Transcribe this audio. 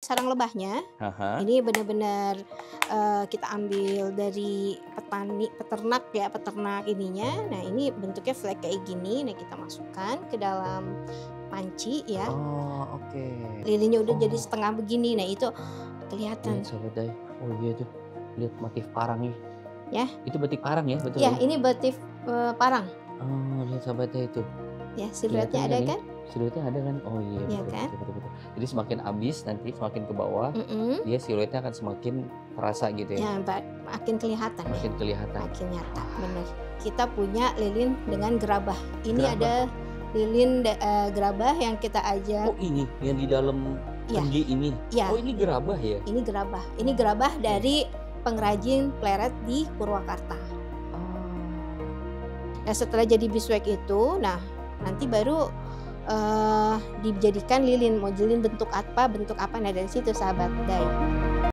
sarang lebahnya. Aha. Ini benar-benar kita ambil dari peternak ya, peternak ininya. Nah, ini bentuknya flek kayak gini. Nah, kita masukkan ke dalam panci ya. Oh, oke. Lilinnya udah jadi Oh, setengah begini. Nah, itu lihat kelihatan sahabat Day. Oh iya tuh, lihat motif parangnya. ya. Itu batik parang ya, betul Ya, ya? ini batik parang Oh, lihat sahabat Day itu. ya, Kelihatan siluetnya kan ada nih? kan? Siluetnya ada kan? Oh iya, Ya betul kan? betul betul betul. Jadi semakin habis nanti semakin ke bawah, Mm-mm. dia siluetnya akan semakin terasa gitu ya, Ya, makin kelihatan ya, makin kelihatan. makin nyata, bener. Kita punya lilin dengan gerabah. Ini Gerabah? ada lilin gerabah yang kita ajak. Oh ini, yang di dalam Ya, kendi ini? ya, Oh ini gerabah ya? ini gerabah. Ini gerabah Oke. dari pengrajin pleret di Purwakarta. Oh. Nah, setelah jadi biswek itu, nah nanti baru dijadikan lilin. Mau lilin bentuk apa, nah dari situ sahabat Day.